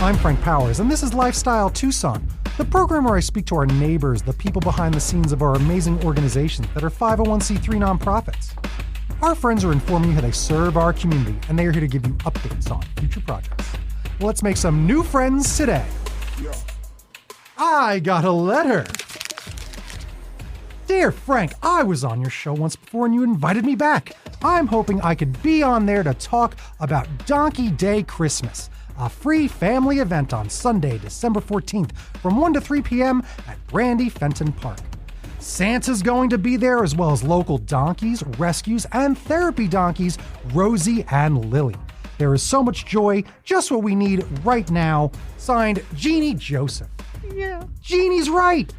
I'm Frank Powers, and this is Lifestyle Tucson, the program where I speak to our neighbors, the people behind the scenes of our amazing organizations that are 501c3 nonprofits. Our friends are informing you how they serve our community, and they are here to give you updates on future projects. Let's make some new friends today. Yeah. I got a letter. Dear Frank, I was on your show once before and you invited me back. I'm hoping I could be on there to talk about Donkey Day Christmas, a free family event on Sunday, December 14th from 1 to 3 p.m. at Brandi Fenton Park. Santa's going to be there, as well as local donkeys, rescues, and therapy donkeys, Rosie and Lilly. There is so much joy, just what we need right now. Signed, Genie Joseph. Yeah. Genie's right.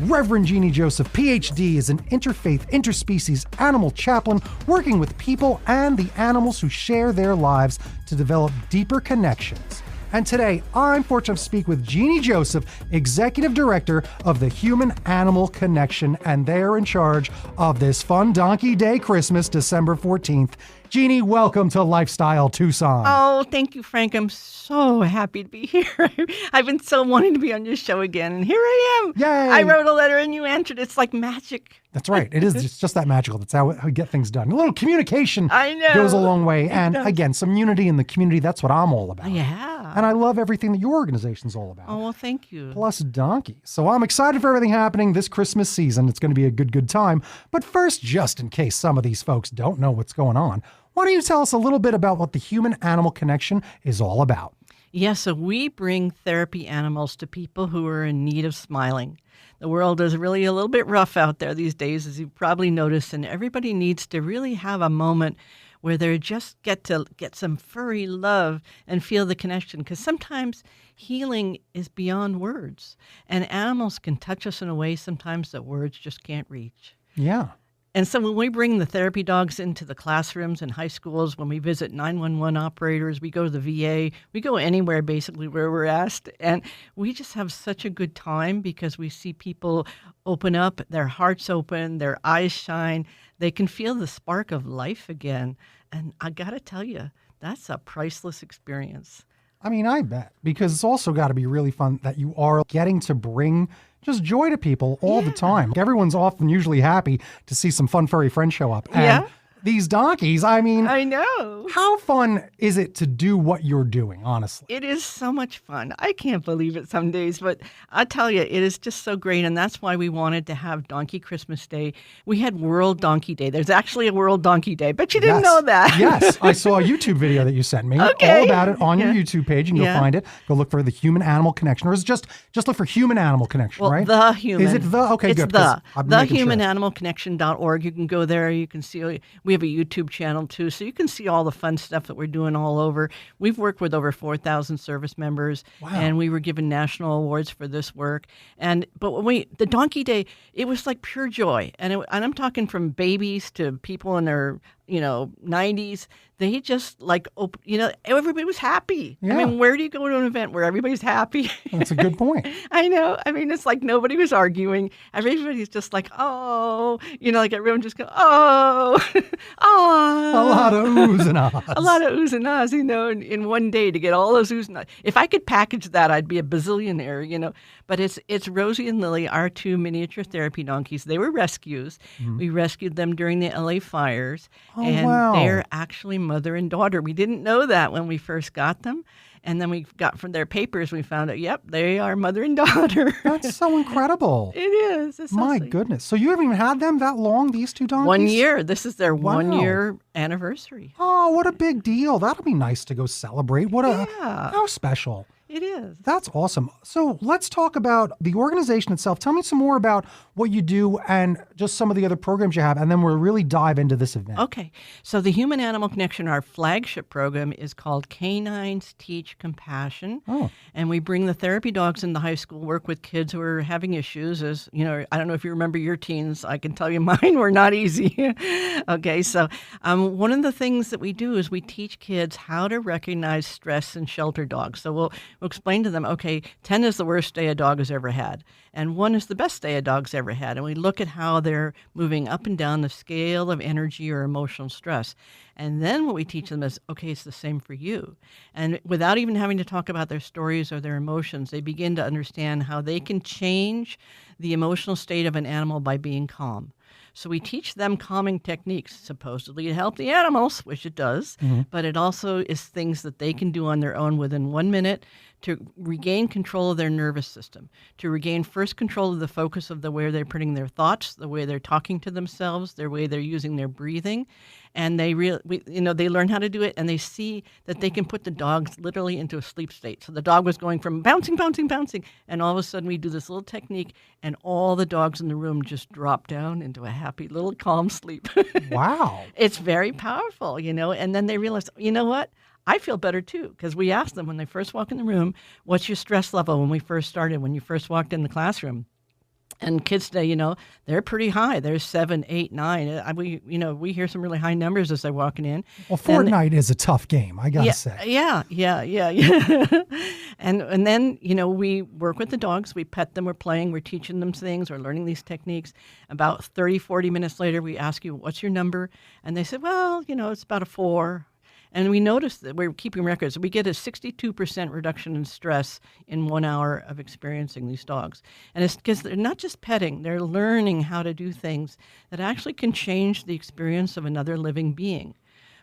Reverend Genie Joseph, PhD, is an Interfaith-Interspecies Animal Chaplain working with people and the animals who share their lives to develop deeper connections. And today, I'm fortunate to speak with Genie Joseph, Executive Director of the Human-Animal Connection, and they're in charge of this fun Donkey Day Christmas, December 14th. Genie, welcome to Lifestyle Tucson. Oh, thank you, Frank. I'm so happy to be here. I've been so wanting to be on your show again, and here I am. Yay! I wrote a letter and you answered. It's like magic. That's right. It is. It's just that magical. That's how we get things done. A little communication goes a long way. And again, some unity in the community. That's what I'm all about. Yeah. And I love everything that your organization's all about. Oh, well, thank you. Plus donkeys. So I'm excited for everything happening this Christmas season. It's going to be a good time. But first, just in case some of these folks don't know what's going on, why don't you tell us a little bit about what the Human-Animal Connection is all about? Yeah, so we bring therapy animals to people who are in need of smiling. The world is really a little bit rough out there these days, as you've probably noticed, and everybody needs to really have a moment where they just get to get some furry love and feel the connection, because sometimes healing is beyond words, and animals can touch us in a way sometimes that words just can't reach. Yeah. And so when we bring the therapy dogs into the classrooms and high schools, when we visit 911 operators, we go to the VA, we go anywhere basically where we're asked. And we just have such a good time because we see people open up, their hearts open, their eyes shine. They can feel the spark of life again. And I got to tell you, that's a priceless experience. I mean, I bet, because it's also got to be really fun that you are getting to bring just joy to people all the time. Everyone's often usually happy to see some fun furry friends show up. And these donkeys, I mean, I know. How fun is it to do what you're doing, honestly? It is so much fun. I can't believe it some days, but I tell you, it is just so great. And that's why we wanted to have Donkey Christmas Day. We had World Donkey Day. There's actually a World Donkey Day, but you didn't know that. Yes, I saw a YouTube video that you sent me. Okay. All about it on your YouTube page. You can go find it. Go look for the Human-Animal Connection. Or is it just look for Human-Animal Connection, right? The Human. Is it the? Okay, it's good. The humananimalconnection.org. You can go there. You can see, we have a YouTube channel too, so you can see all the fun stuff that we're doing all over. We've worked with over 4,000 service members, and we were given national awards for this work. But when the Donkey Day, it was like pure joy, and I'm talking from babies to people in their 90s. They just everybody was happy. Yeah. I mean, where do you go to an event where everybody's happy? That's a good point. I know. I mean, it's like nobody was arguing. Everybody's just like, oh, like everyone just go, oh, oh. A lot of oohs and ahs. A lot of oohs and ahs, in one day to get all those oohs and ahs. If I could package that, I'd be a bazillionaire, But it's Rosie and Lilly, our two miniature therapy donkeys. They were rescues. Mm-hmm. We rescued them during the LA fires. They're actually mother and daughter. We didn't know that when we first got them. And then we got from their papers, we found out, yep, they are mother and daughter. That's so incredible. It is. It's My so goodness. So you haven't even had them that long, these two donkeys? 1 year. This is their 1 year anniversary. Oh, what a big deal. That'll be nice to go celebrate. How special. It is. That's awesome. So let's talk about the organization itself. Tell me some more about what you do and just some of the other programs you have, and then we'll really dive into this event. Okay. So the Human-Animal Connection, our flagship program, is called Canines Teach Compassion. Oh. And we bring the therapy dogs in the high school, work with kids who are having issues. As I don't know if you remember your teens. I can tell you mine were not easy. Okay. So one of the things that we do is we teach kids how to recognize stress and shelter dogs. So we'll explain to them, okay, 10 is the worst day a dog has ever had, and 1 is the best day a dog's ever had. And we look at how they're moving up and down the scale of energy or emotional stress. And then what we teach them is, okay, it's the same for you. And without even having to talk about their stories or their emotions, they begin to understand how they can change the emotional state of an animal by being calm. So we teach them calming techniques, supposedly to help the animals, which it does, but it also is things that they can do on their own within 1 minute to regain control of their nervous system, to regain first control of the focus of the way they're putting their thoughts, the way they're talking to themselves, the way they're using their breathing. And they they learn how to do it, and they see that they can put the dogs literally into a sleep state. So the dog was going from bouncing, bouncing, bouncing, and all of a sudden we do this little technique, and all the dogs in the room just drop down into a happy little calm sleep. Wow. It's very powerful, and then they realize, you know what? I feel better too, because we asked them when they first walk in the room, what's your stress level when we first started, when you first walked in the classroom? And kids today, they're pretty high. They're 7, 8, 9. We hear some really high numbers as they're walking in. Well, Fortnite is a tough game, I gotta say. Yeah. and then, we work with the dogs. We pet them. We're playing. We're teaching them things. We're learning these techniques. About 30, 40 minutes later, we ask you, what's your number? And they said, well, it's about a 4. And we noticed that we're keeping records. We get a 62% reduction in stress in 1 hour of experiencing these dogs. And it's because they're not just petting, they're learning how to do things that actually can change the experience of another living being.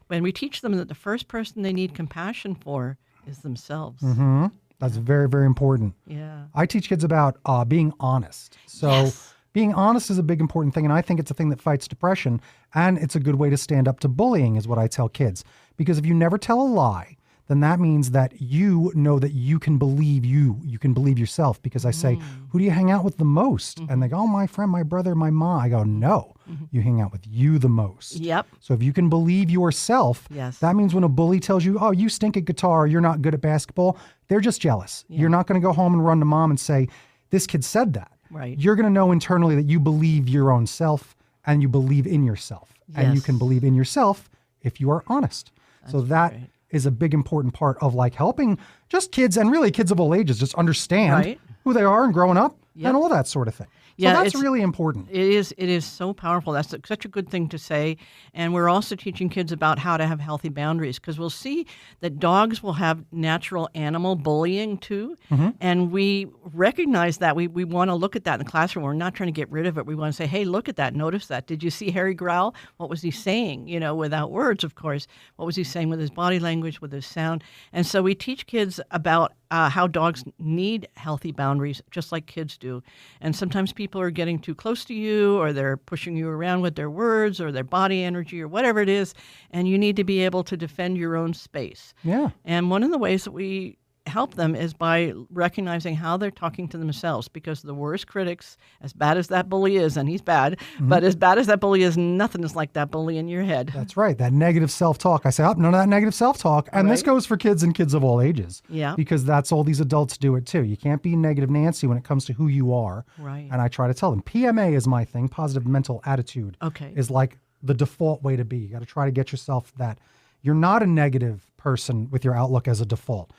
When we teach them that the first person they need compassion for is themselves. Mm-hmm. That's very, very important. Yeah. I teach kids about being honest. So being honest is a big important thing, and I think it's a thing that fights depression, and it's a good way to stand up to bullying is what I tell kids. Because if you never tell a lie, then that means that you know that you can believe you can believe yourself. Because I say, who do you hang out with the most? And they go, oh, my friend, my brother, my mom. I go, no, you hang out with you the most. Yep. So if you can believe yourself, that means when a bully tells you, oh, you stink at guitar, or you're not good at basketball, they're just jealous. You're not going to go home and run to mom and say, this kid said that. Right. You're going to know internally that you believe your own self and you believe in yourself. And you can believe in yourself if you are honest. So that is a big important part of helping just kids and really kids of all ages just understand who they are and growing up and all that sort of thing. So that's really important. It is so powerful. That's such a good thing to say. And we're also teaching kids about how to have healthy boundaries, because we'll see that dogs will have natural animal bullying too. And we recognize that. We want to look at that in the classroom. We're not trying to get rid of it. We want to say, hey, look at that. Notice that. Did you see Harry growl? What was he saying? Without words, of course. What was he saying with his body language, with his sound? And so we teach kids about how dogs need healthy boundaries, just like kids do. And sometimes people are getting too close to you, or they're pushing you around with their words or their body energy or whatever it is, and you need to be able to defend your own space. Yeah. And one of the ways that we help them is by recognizing how they're talking to themselves, because the worst critics, as bad as that bully is, and he's bad, but as bad as that bully is, nothing is like that bully in your head. That's right. That negative self-talk. I say, oh, none of that negative self-talk. And this goes for kids and kids of all ages. Yeah. Because that's all these adults do it too. You can't be negative Nancy when it comes to who you are. Right. And I try to tell them, PMA is my thing. Positive mental attitude is like the default way to be. You got to try to get yourself that you're not a negative person with your outlook as a default.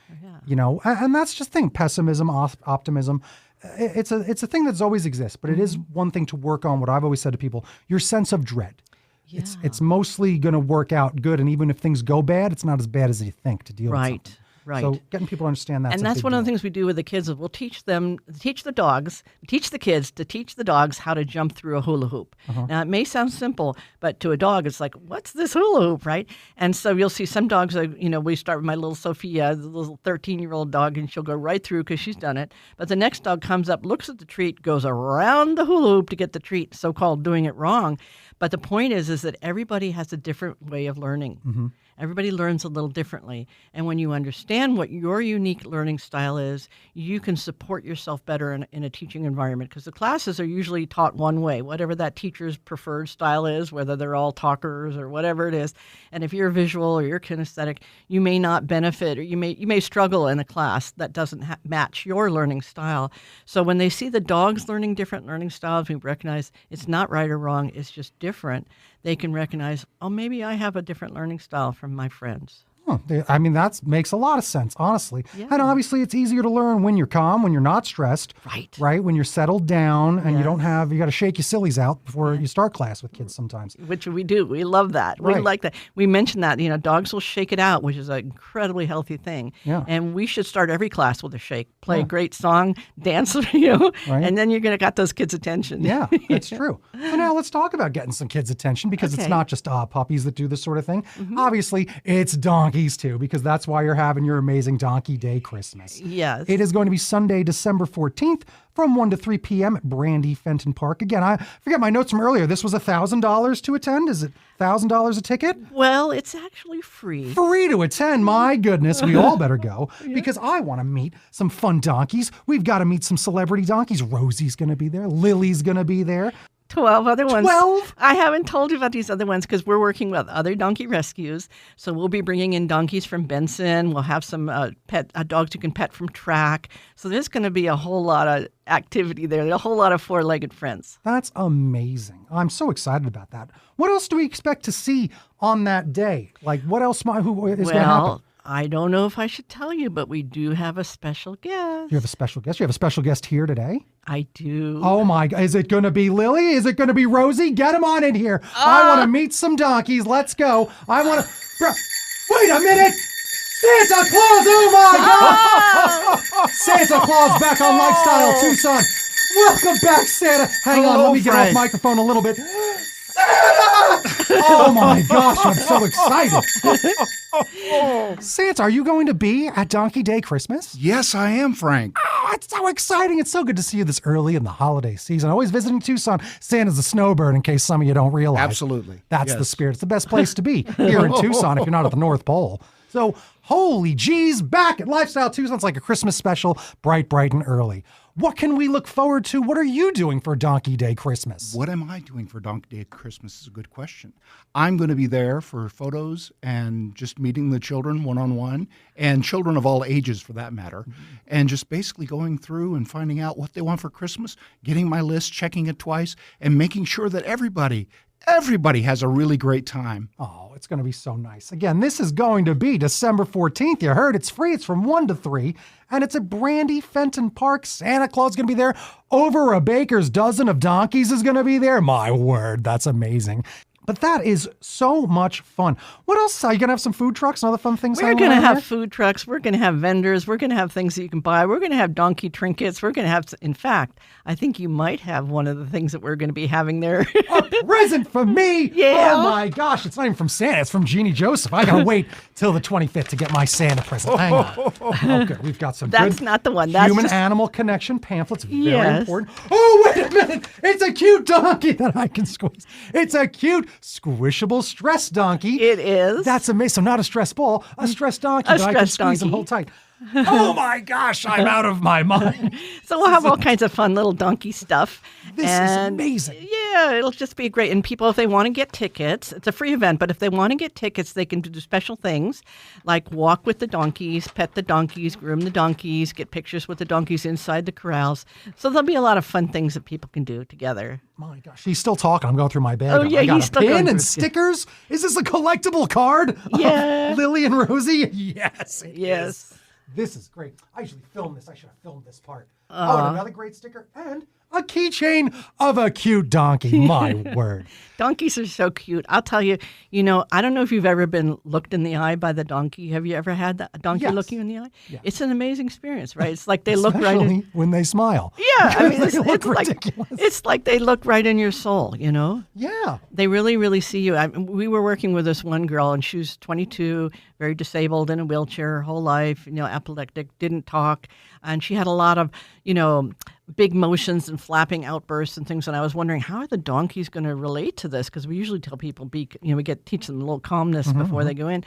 And that's just the thing. Pessimism, optimism. It's a thing that's always exists, but it is one thing to work on. What I've always said to people, your sense of dread. Yeah. It's mostly going to work out good, and even if things go bad, it's not as bad as you think to deal with something. Right. So getting people to understand that. And that's one of the things we do with the kids is we'll teach the kids to teach the dogs how to jump through a hula hoop. Now, it may sound simple, but to a dog, it's like, what's this hula hoop, right? And so you'll see some dogs, we start with my little Sophia, the little 13-year-old dog, and she'll go right through because she's done it. But the next dog comes up, looks at the treat, goes around the hula hoop to get the treat, so-called doing it wrong. But the point is that everybody has a different way of learning. Everybody learns a little differently. And when you understand what your unique learning style is, you can support yourself better in a teaching environment, because the classes are usually taught one way, whatever that teacher's preferred style is, whether they're all talkers or whatever it is. And if you're visual or you're kinesthetic, you may not benefit, or you may struggle in a class that doesn't match your learning style. So when they see the dogs learning different learning styles, we recognize it's not right or wrong, it's just different. They can recognize, oh, maybe I have a different learning style from my friends. Huh. I mean, that makes a lot of sense, honestly. Yeah. And obviously, it's easier to learn when you're calm, when you're not stressed. Right? When you're settled down and you got to shake your sillies out before you start class with kids sometimes. Which we do. We love that. Right. We like that. We mentioned that, dogs will shake it out, which is an incredibly healthy thing. Yeah. And we should start every class with a shake. Play a great song, dance, and then you're going to got those kids' attention. Yeah, that's true. So now let's talk about getting some kids' attention because it's not just puppies that do this sort of thing. Mm-hmm. Obviously, it's donkeys too, because that's why you're having your amazing Donkey Day Christmas. Yes. It is going to be Sunday, December 14th from 1 to 3 p.m. at Brandi Fenton Park. Again, I forget my notes from earlier. This was $1,000 to attend. Is it $1,000 a ticket? Well, it's actually free. Free to attend. My goodness, we all better go because I want to meet some fun donkeys. We've got to meet some celebrity donkeys. Rosie's going to be there. Lily's going to be there. 12 other ones. 12? I haven't told you about these other ones because we're working with other donkey rescues. So we'll be bringing in donkeys from Benson. We'll have some dogs you can pet from track. So there's going to be a whole lot of activity there, a whole lot of four-legged friends. That's amazing. I'm so excited about that. What else do we expect to see on that day? Like what else is going to happen? I don't know if I should tell you, but we do have a special guest. You have a special guest? You have a special guest here today? I do. Oh my God. Is it going to be Lily? Is it going to be Rosie? Get them on in here. I want to meet some donkeys. Let's go. I want to... Wait a minute. Santa Claus. Oh my God. Santa Claus back on Lifestyle Tucson. Welcome back, Santa. Hang on. Let me get off microphone a little bit. Santa! Oh my gosh, I'm so excited. Santa, are you going to be at Donkey Day Christmas? Yes, I am, Frank. Oh, it's so exciting. It's so good to see you this early in the holiday season. Always visiting Tucson. Santa's a snowbird, in case some of you don't realize. Absolutely. That's the spirit. It's the best place to be here in Tucson if you're not at the North Pole. So, holy geez, back at Lifestyle Tucson. It's like a Christmas special, bright and early. What can we look forward to? What are you doing for Donkey Day Christmas? What am I doing for Donkey Day Christmas is a good question. I'm going to be there for photos and just meeting the children one-on-one, and children of all ages for that matter, and just basically going through and finding out what they want for Christmas, getting my list, checking it twice, and making sure that everybody has a really great time. Oh, it's going to be so nice. Again, this is going to be December 14th. You heard it's free. It's from 1 to 3. And it's at Brandi Fenton Park. Santa Claus is going to be there. Over a baker's dozen of donkeys is going to be there. My word, that's amazing. But that is so much fun. What else? Are you going to have some food trucks and other fun things? We're going to have food trucks. We're going to have vendors. We're going to have things that you can buy. We're going to have donkey trinkets. We're going to have, in fact, I think you might have one of the things that we're going to be having there. A present for me? Yeah. Oh my gosh, it's not even from Santa. It's from Genie Joseph. I got to wait till the 25th to get my Santa present. Hang on. Oh, good. We've got some That's good not the one. That's human-animal connection pamphlets. Very important. Oh, wait a minute. It's a cute donkey that I can squeeze. It's a cute, squishable stress donkey. It is. That's amazing. So not a stress ball, a stress donkey that I can squeeze and hold tight. Oh my gosh, I'm out of my mind. So we'll have all kinds of fun little donkey stuff. This is amazing. Yeah, it'll just be great. And people, if they want to get tickets, it's a free event, but if they want to get tickets, they can do special things like walk with the donkeys, pet the donkeys, groom the donkeys, get pictures with the donkeys inside the corrals. So there'll be a lot of fun things that people can do together. My gosh, he's still talking. I'm going through my bag. Oh, yeah, I got he's a still pin going and through. stickers. Is this a collectible card? Yeah. Of Lily and Rosie? Yes. It Yes. is. This is great. I usually film this. I should have filmed this part. Oh, and another great sticker and a keychain of a cute donkey. My word. Donkeys are so cute. I'll tell you, I don't know if you've ever been looked in the eye by the donkey. Have you ever had a donkey Yes. look you in the eye? Yes. It's an amazing experience, right? It's like they look right Especially in. when they smile. Yeah, I mean, They it's look like ridiculous. it's like they look right in your soul, Yeah. They really, really see you. We were working with this one girl, and she was 22, very disabled, in a wheelchair her whole life, epileptic, didn't talk, and she had a lot of, big motions and flapping outbursts and things. And I was wondering, how are the donkeys going to relate to this? Because we usually tell people, teach them a little calmness before they go in.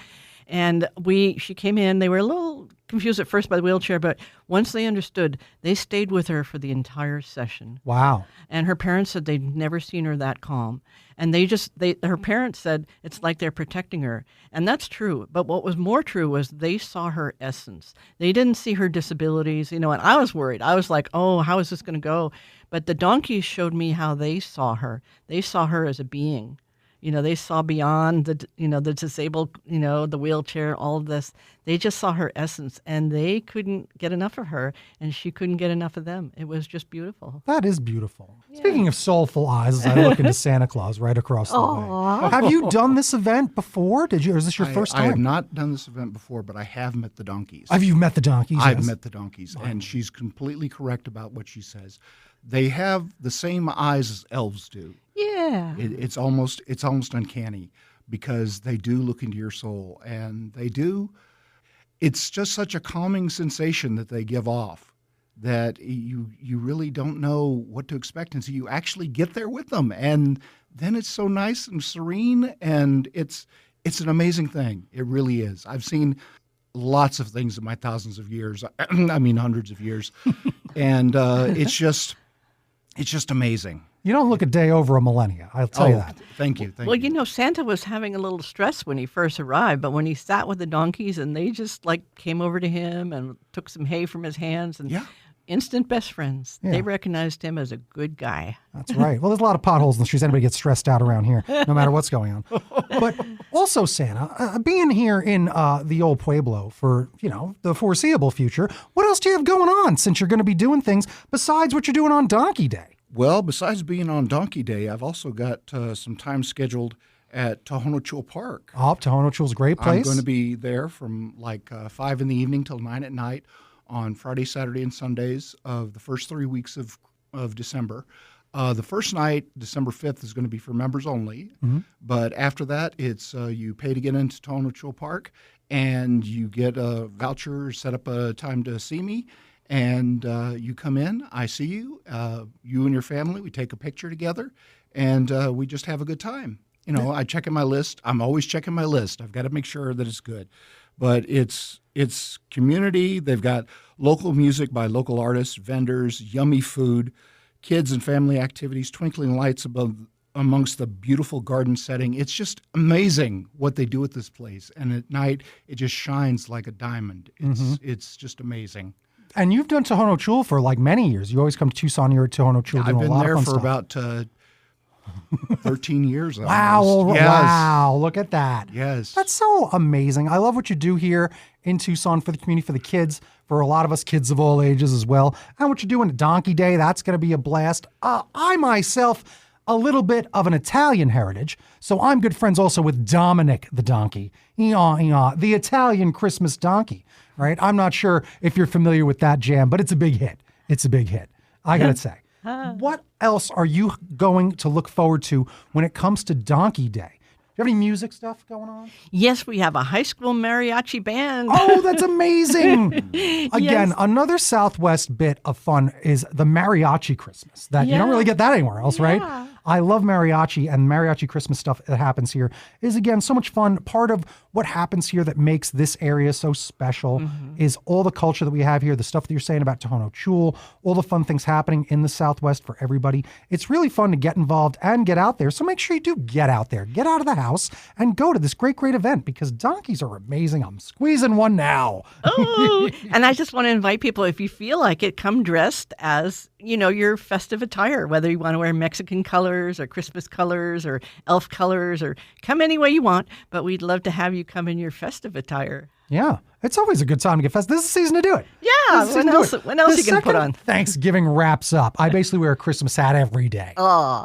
And she came in, they were a little confused at first by the wheelchair, but once they understood, they stayed with her for the entire session. Wow. And her parents said they'd never seen her that calm. And her parents said it's like they're protecting her. And that's true. But what was more true was they saw her essence. They didn't see her disabilities, and I was worried. I was like, oh, how is this going to go? But the donkeys showed me how they saw her. They saw her as a being. They saw beyond the disabled, the wheelchair, all of this. They just saw her essence, and they couldn't get enough of her, and she couldn't get enough of them. It was just beautiful. That is beautiful. Yeah. Speaking of soulful eyes, as I look into Santa Claus right across the way. Have you done this event before? Or is this your first time? I have not done this event before, but I have met the donkeys. Have you met the donkeys? I've met the donkeys, and she's completely correct about what she says. They have the same eyes as elves do. Yeah. It's almost uncanny because they do look into your soul, and they do. It's just such a calming sensation that they give off that you really don't know what to expect until you actually get there with them, and then it's so nice and serene, and it's an amazing thing. It really is. I've seen lots of things in my thousands of years. I mean, hundreds of years, and it's just amazing. You don't look a day over a millennia, I'll tell you that. Thank you. Well, Santa was having a little stress when he first arrived, but when he sat with the donkeys and they just came over to him and took some hay from his hands and instant best friends. Yeah. They recognized him as a good guy. That's right. Well, there's a lot of potholes in the streets. Anybody gets stressed out around here, no matter what's going on. But also, Santa, being here in the old Pueblo for, the foreseeable future, what else do you have going on since you're going to be doing things besides what you're doing on Donkey Day? Well, besides being on Donkey Day, I've also got some time scheduled at Tohono Park. Oh, Tohono Chul's a great place. I'm going to be there from 5 in the evening till 9 at night on Friday, Saturday, and Sundays of the first 3 weeks of December. The first night, December 5th, is going to be for members only. Mm-hmm. But after that, it's you pay to get into Tohono Park, and you get a voucher, set up a time to see me. And you come in, I see you, you and your family, we take a picture together, and we just have a good time. I check in my list. I'm always checking my list. I've got to make sure that it's good. But it's community. They've got local music by local artists, vendors, yummy food, kids and family activities, twinkling lights amongst the beautiful garden setting. It's just amazing what they do at this place. And at night, it just shines like a diamond. It's just amazing. And you've done Tohono Chul for many years. You always come to Tucson. You're at Tohono Chul doing a lot of fun stuff. I've been there for about 13 years. Wow. Yes. Wow. Look at that. Yes. That's so amazing. I love what you do here in Tucson for the community, for the kids, for a lot of us kids of all ages as well. And what you're doing at Donkey Day, that's going to be a blast. I myself, a little bit of an Italian heritage, so I'm good friends also with Dominic the donkey, the Italian Christmas donkey. Right? I'm not sure if you're familiar with that jam, but it's a big hit. It's a big hit. I got to say. What else are you going to look forward to when it comes to Donkey Day? Do you have any music stuff going on? Yes, we have a high school mariachi band. Oh, that's amazing. Again, another Southwest bit of fun is the mariachi Christmas. That you don't really get that anywhere else, right? I love mariachi, and mariachi Christmas stuff that happens here is, again, so much fun. Part of what happens here that makes this area so special is all the culture that we have here, the stuff that you're saying about Tohono Chul, all the fun things happening in the Southwest for everybody. It's really fun to get involved and get out there. So make sure you do get out there, get out of the house, and go to this great, great event because donkeys are amazing. I'm squeezing one now. Oh, and I just want to invite people, if you feel like it, come dressed as, your festive attire, whether you want to wear Mexican colors or Christmas colors or elf colors, or come any way you want, but we'd love to have you come in your festive attire. Yeah, it's always a good time to get festive. This is the season to do it. Yeah, when else you can put on? Thanksgiving wraps up. I basically wear a Christmas hat every day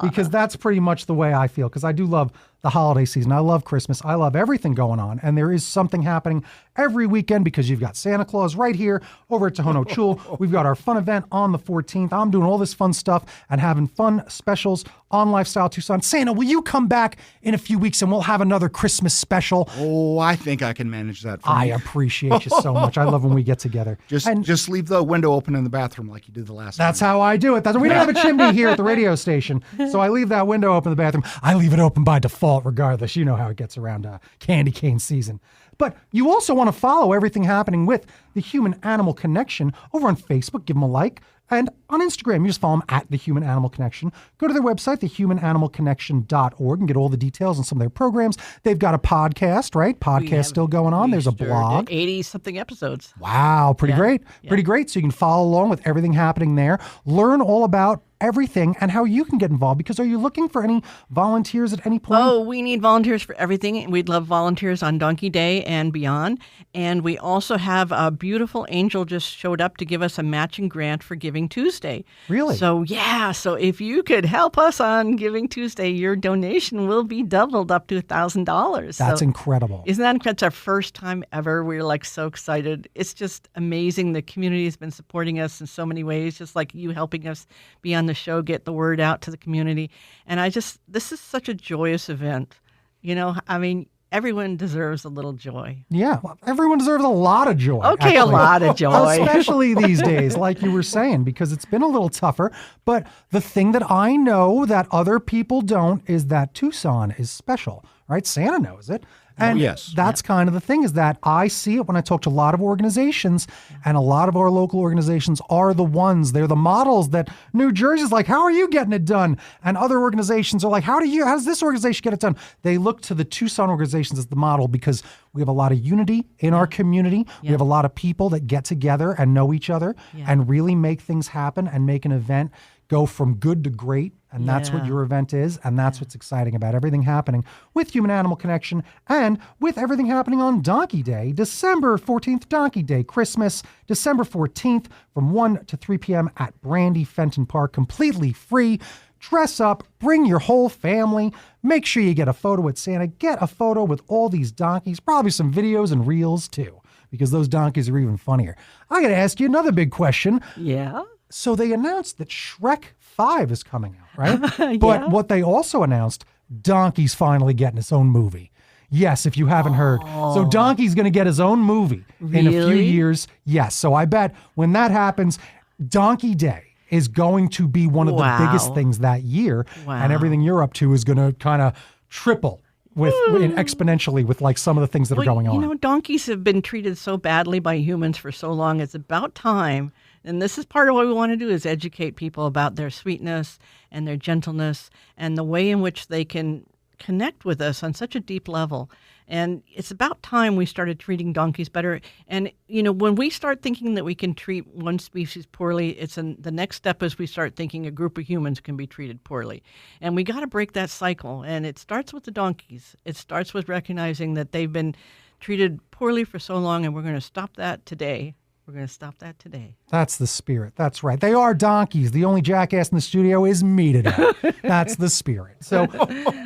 because that's pretty much the way I feel, because I do love the holiday season. I love Christmas. I love everything going on, and there is something happening every weekend because you've got Santa Claus right here over at Tohono Chul. We've got our fun event on the 14th. I'm doing all this fun stuff and having fun specials on Lifestyle Tucson. Santa, will you come back in a few weeks and we'll have another Christmas special? Oh, I think I can manage that. I appreciate you so much. I love when we get together. Just leave the window open in the bathroom like you did the last time. That's how I do it. We don't have a chimney here at the radio station, so I leave that window open in the bathroom. I leave it open by default regardless. You know how it gets around candy cane season. But you also want to follow everything happening with the Human Animal Connection over on Facebook. Give them a like. And on Instagram, you just follow them at The Human Animal Connection. Go to their website, thehumananimalconnection.org, and get all the details on some of their programs. They've got a podcast, right? Podcast still going on. There's a blog. 80-something episodes. Wow, pretty great. Pretty great. So you can follow along with everything happening there. Learn all about everything and how you can get involved, because are you looking for any volunteers at any point? Oh, we need volunteers for everything. We'd love volunteers on Donkey Day and beyond. And we also have a beautiful angel just showed up to give us a matching grant for Giving Tuesday. Really? So, yeah. So if you could help us on Giving Tuesday, your donation will be doubled up to $1,000. That's incredible. Isn't that incredible? It's our first time ever. We're like so excited. It's just amazing. The community has been supporting us in so many ways, just like you helping us be on the show, get the word out to the community. And this is such a joyous event. You know, I mean, everyone deserves a little joy. Yeah, well, everyone deserves a lot of joy. Okay, actually. A lot of joy. Especially these days, like you were saying, because it's been a little tougher. But the thing that I know that other people don't is that Tucson is special, right? Santa knows it. And that's kind of the thing, is that I see it when I talk to a lot of organizations, and a lot of our local organizations are the ones, they're the models that New Jersey's like, how are you getting it done? And other organizations are like, how does this organization get it done? They look to the Tucson organizations as the model, because we have a lot of unity in our community. We have a lot of people that get together and know each other and really make things happen and make an event go from good to great. And that's what your event is. And that's what's exciting about everything happening with Human Animal Connection, and with everything happening on Donkey Day, December 14th, Donkey Day, Christmas, December 14th from 1 to 3 p.m. at Brandi Fenton Park, completely free. Dress up, bring your whole family. Make sure you get a photo with Santa. Get a photo with all these donkeys, probably some videos and reels too, because those donkeys are even funnier. I got to ask you another big question. Yeah? So they announced that Shrek 5 is coming out, right? But what they also announced, Donkey's finally getting its own movie. Yes, if you haven't heard. So Donkey's going to get his own movie in a few years. Yes, so I bet when that happens, Donkey Day is going to be one of the biggest things that year. And everything you're up to is going to kind of triple exponentially with like some of the things that are going on. You know, donkeys have been treated so badly by humans for so long. It's about time. And this is part of what we want to do, is educate people about their sweetness and their gentleness and the way in which they can connect with us on such a deep level. And it's about time we started treating donkeys better. And, you know, when we start thinking that we can treat one species poorly, the next step is we start thinking a group of humans can be treated poorly. And we got to break that cycle. And it starts with the donkeys. It starts with recognizing that they've been treated poorly for so long, and we're going to stop that today. We're going to stop that today. That's the spirit. That's right. They are donkeys. The only jackass in the studio is me today. That's the spirit. So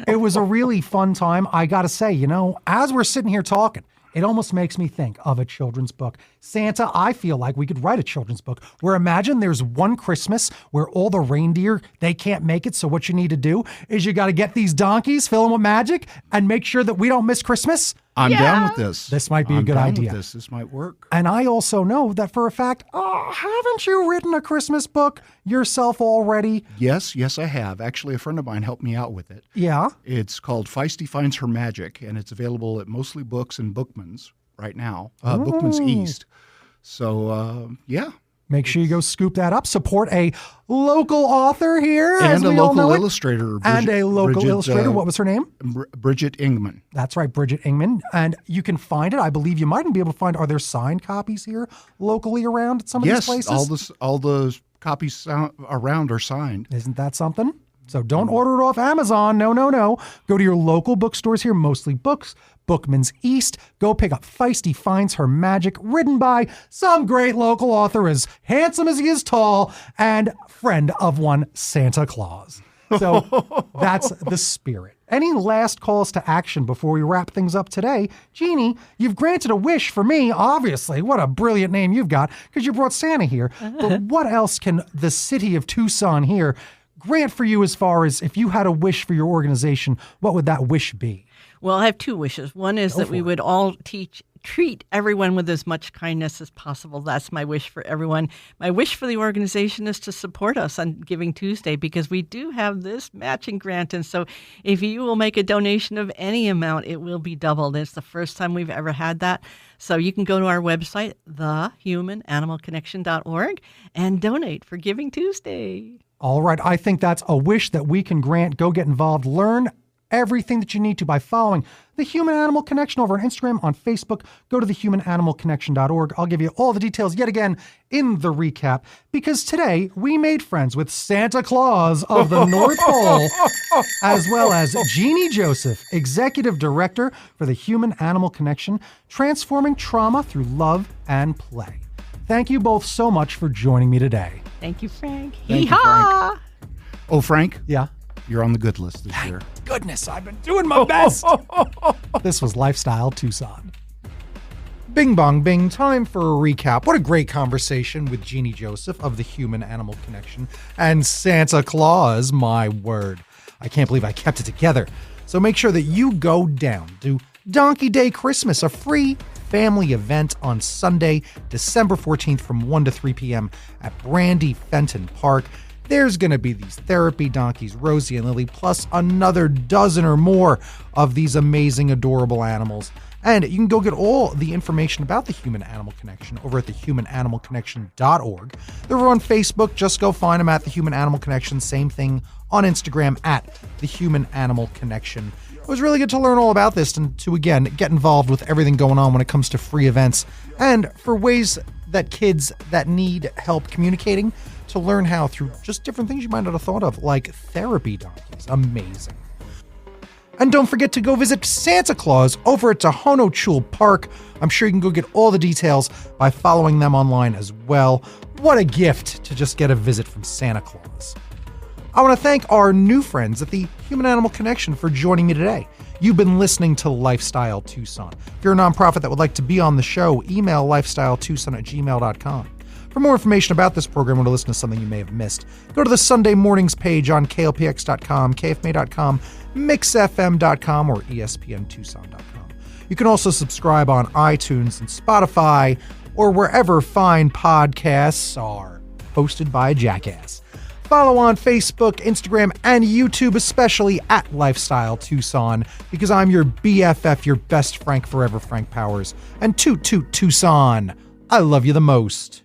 it was a really fun time. I got to say, you know, as we're sitting here talking, it almost makes me think of a children's book. Santa, I feel like we could write a children's book where, imagine there's one Christmas where all the reindeer, they can't make it. So what you need to do is you got to get these donkeys, fill them with magic, and make sure that we don't miss Christmas. I'm down with this. This might be a good idea. This might work. And I also know that for a fact, haven't you written a Christmas book yourself already? Yes, I have. Actually, a friend of mine helped me out with it. Yeah? It's called Feisty Finds Her Magic, and it's available at Mostly Books and Bookman's right now, Bookman's East. So, yeah. Make sure you go scoop that up. Support a local author here, and as we a all know local it. illustrator. And a local illustrator. What was her name? Bridget Ingman. That's right, Bridget Ingman. And you can find it. I believe you might be able to find. Are there signed copies here locally around at some of these places? Yes, all the copies around are signed. Isn't that something? So don't order it off Amazon. No. Go to your local bookstores here, Mostly Books, Bookman's East. Go pick up Feisty Finds Her Magic, written by some great local author as handsome as he is tall and friend of one Santa Claus. So that's the spirit. Any last calls to action before we wrap things up today? Genie, you've granted a wish for me, obviously. What a brilliant name you've got, because you brought Santa here. But what else can the city of Tucson here grant for you, as far as if you had a wish for your organization, what would that wish be? Well, I have two wishes. One is that we would all treat everyone with as much kindness as possible. That's my wish for everyone. My wish for the organization is to support us on Giving Tuesday, because we do have this matching grant. And so if you will make a donation of any amount, it will be doubled. It's the first time we've ever had that. So you can go to our website, thehumananimalconnection.org, and donate for Giving Tuesday. All right. I think that's a wish that we can grant. Go get involved. Learn everything that you need to by following The Human Animal Connection over on Instagram, on Facebook. Go to thehumanimalconnection.org. I'll give you all the details yet again in the recap, because today we made friends with Santa Claus of the North Pole, as well as Genie Joseph, Executive Director for the Human Animal Connection, transforming trauma through love and play. Thank you both so much for joining me today. Thank you, Frank. Thank you, Frank. Oh, Frank? Yeah? You're on the good list this year. Goodness, I've been doing my best. This was Lifestyle Tucson. Bing bong bing, time for a recap. What a great conversation with Genie Joseph of the Human Animal Connection and Santa Claus, my word. I can't believe I kept it together. So make sure that you go down to Donkey Day Christmas, a free family event on Sunday, December 14th from 1 to 3 p.m. at Brandi Fenton Park. There's going to be these therapy donkeys, Rosie and Lilly, plus another dozen or more of these amazing, adorable animals. And you can go get all the information about the Human Animal Connection over at thehumanimalconnection.org. They're on Facebook. Just go find them at the Human Animal Connection. Same thing on Instagram at the Human Animal Connection. It was really good to learn all about this and to, again, get involved with everything going on when it comes to free events and for ways that kids that need help communicating to learn how through just different things you might not have thought of, like therapy donkeys. Amazing. And don't forget to go visit Santa Claus over at Tohono Chul Park. I'm sure you can go get all the details by following them online as well. What a gift to just get a visit from Santa Claus. I want to thank our new friends at the Human Animal Connection for joining me today. You've been listening to Lifestyle Tucson. If you're a nonprofit that would like to be on the show, email lifestyletucson@gmail.com. For more information about this program or to listen to something you may have missed, go to the Sunday Mornings page on klpx.com, kfma.com, mixfm.com, or espntucson.com. You can also subscribe on iTunes and Spotify or wherever fine podcasts are, hosted by a jackass. Follow on Facebook, Instagram, and YouTube, especially at Lifestyle Tucson, because I'm your BFF, your best Frank forever, Frank Powers. And toot toot Tucson, I love you the most.